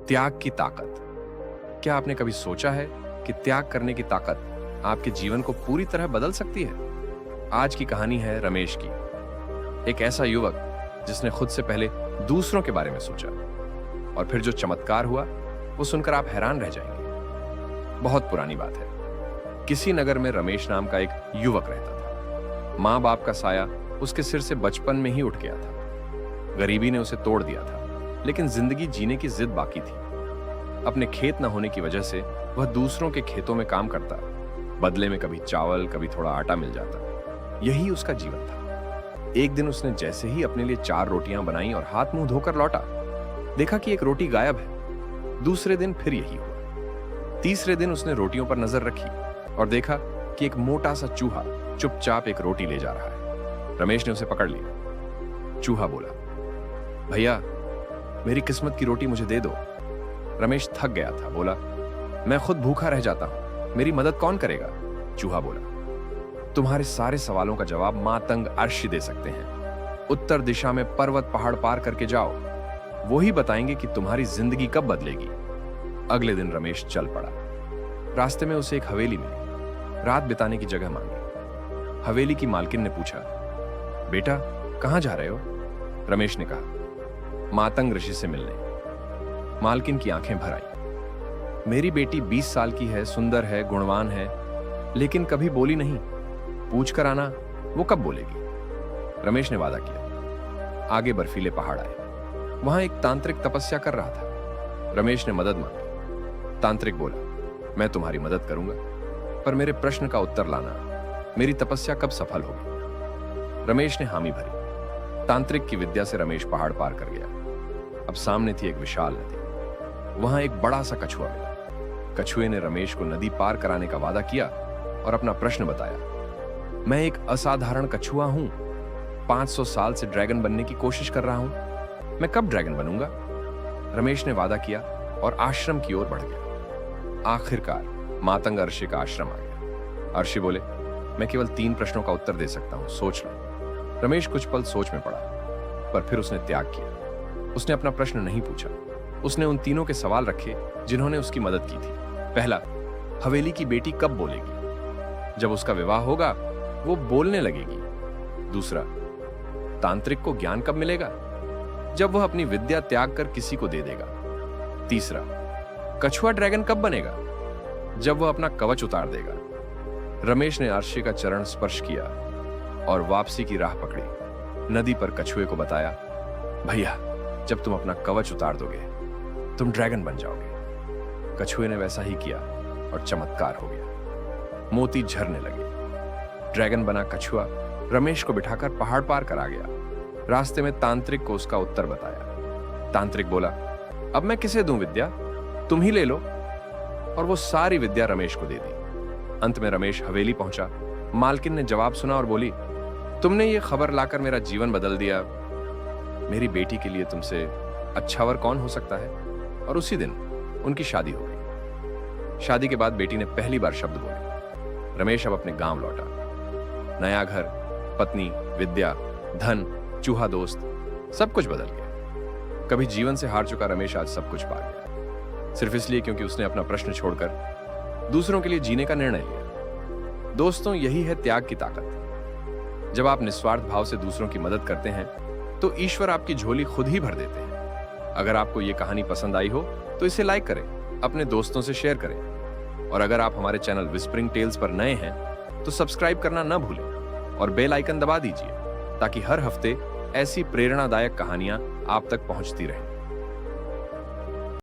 त्याग की ताकत। क्या आपने कभी सोचा है कि त्याग करने की ताकत आपके जीवन को पूरी तरह बदल सकती है? आज की कहानी है रमेश की, एक ऐसा युवक जिसने खुद से पहले दूसरों के बारे में सोचा और फिर जो चमत्कार हुआ वो सुनकर आप हैरान रह जाएंगे। बहुत पुरानी बात है। किसी नगर में रमेश नाम का एक युवक रहता था। मां बाप का साया उसके सिर से बचपन में ही उठ गया था। गरीबी ने उसे तोड़ दिया था, लेकिन जिंदगी जीने की जिद बाकी थी। अपने खेत न होने की वजह से वह दूसरों के खेतों में काम करता, बदले में कभी चावल कभी थोड़ा आटा मिल जाता। यही उसका जीवन था। एक दिन उसने जैसे ही अपने लिए 4 रोटियां बनाई और हाथ मुंह धोकर लौटा, देखा कि एक रोटी गायब है। दूसरे दिन फिर यही हुआ। तीसरे दिन उसने रोटियों पर नजर रखी और देखा कि एक मोटा सा चूहा चुपचाप एक रोटी ले जा रहा है। रमेश ने उसे पकड़ लिया। चूहा बोला, भैया मेरी किस्मत की रोटी मुझे दे दो। रमेश थक गया था, बोला, मैं खुद भूखा रह जाता हूं, मेरी मदद कौन करेगा? चूहा बोला, तुम्हारे सारे सवालों का जवाब मातंग अर्शी दे सकते हैं। उत्तर दिशा में पर्वत पहाड़ पार करके जाओ, वो ही बताएंगे कि तुम्हारी जिंदगी कब बदलेगी। अगले दिन रमेश चल पड़ा। रास्ते में उसे एक हवेली मिली। रात बिताने की जगह मांगी। हवेली की मालकिन ने पूछा, बेटा कहां जा रहे हो? रमेश ने कहा, मातंग ऋषि से मिलने। मालकिन की आंखें भर आई। मेरी बेटी 20 साल की है, सुंदर है, गुणवान है, लेकिन कभी बोली नहीं। पूछ कर आना, वो कब बोलेगी? रमेश ने वादा किया। आगे बर्फीले पहाड़ आए। वहां एक तांत्रिक तपस्या कर रहा था। रमेश ने मदद मांगी। तांत्रिक बोला, मैं तुम्हारी मदद करूंगा, पर मेरे प्रश्न का उत्तर लाना। मेरी तपस्या कब सफल होगी? रमेश ने हामी भरी। तांत्रिक की विद्या से रमेश पहाड़ पार कर गया। अब सामने थी एक विशाल नदी। वहां एक बड़ा सा कछुआ मिला। कछुए ने रमेश को नदी पार कराने का वादा किया और अपना प्रश्न बताया। मैं एक असाधारण कछुआ हूं, 500 साल से ड्रैगन बनने की कोशिश कर रहा हूं। मैं कब ड्रैगन बनूंगा? रमेश ने वादा किया और आश्रम की ओर बढ़ गया। आखिरकार मातंग अर्शी का आश्रम आ गया। अर्शी बोले, मैं केवल 3 प्रश्नों का उत्तर दे सकता हूं, सोच लो। रमेश कुछ पल सोच में पड़ा, पर फिर उसने त्याग किया। उसने अपना प्रश्न नहीं पूछा। उसने उन तीनों के सवाल रखे जिन्होंने उसकी मदद की थी। पहला, हवेली की बेटी कब बोलेगी? जब उसका विवाह होगा वो बोलने लगेगी। दूसरा, तांत्रिक को ज्ञान कब मिलेगा? जब वह अपनी विद्या त्याग कर किसी को दे देगा। तीसरा, कछुआ ड्रैगन कब बनेगा? जब वह अपना कवच उतार देगा। रमेश ने अर्शी का चरण स्पर्श किया और वापसी की राह पकड़ी। नदी पर कछुए को बताया, भैया जब तुम अपना कवच उतार दोगे तुम ड्रैगन बन जाओगे। कछुए ने वैसा ही किया और चमत्कार हो गया। मोती झरने लगे। ड्रैगन बना कछुआ रमेश को बिठाकर पहाड़ पार करा गया। रास्ते में तांत्रिक को उसका उत्तर बताया। तांत्रिक बोला, अब मैं किसे दूं विद्या? तुम ही ले लो। और वो सारी विद्या रमेश को दे दी। अंत में रमेश हवेली पहुंचा। मालकिन ने जवाब सुना और बोली, तुमने ये खबर लाकर मेरा जीवन बदल दिया। मेरी बेटी के लिए तुमसे अच्छा वर कौन हो सकता है? और उसी दिन उनकी शादी हो गई। शादी के बाद बेटी ने पहली बार शब्द बोले। रमेश अब अपने गांव लौटा। नया घर, पत्नी, विद्या, धन, चूहा दोस्त, सब कुछ बदल गया। कभी जीवन से हार चुका रमेश आज सब कुछ पा गया, सिर्फ इसलिए क्योंकि उसने अपना प्रश्न छोड़कर दूसरों के लिए जीने का निर्णय लिया। दोस्तों, यही है त्याग की ताकत। जब आप निस्वार्थ भाव से दूसरों की मदद करते हैं तो ईश्वर आपकी झोली खुद ही भर देते हैं। अगर आपको यह कहानी पसंद आई हो तो इसे लाइक करें, अपने दोस्तों से शेयर करें, और अगर आप हमारे चैनल विस्परिंग टेल्स पर नए हैं तो सब्सक्राइब करना ना भूलें और बेल आइकन दबा दीजिए ताकि हर हफ्ते ऐसी प्रेरणादायक कहानियां आप तक पहुंचती रहें।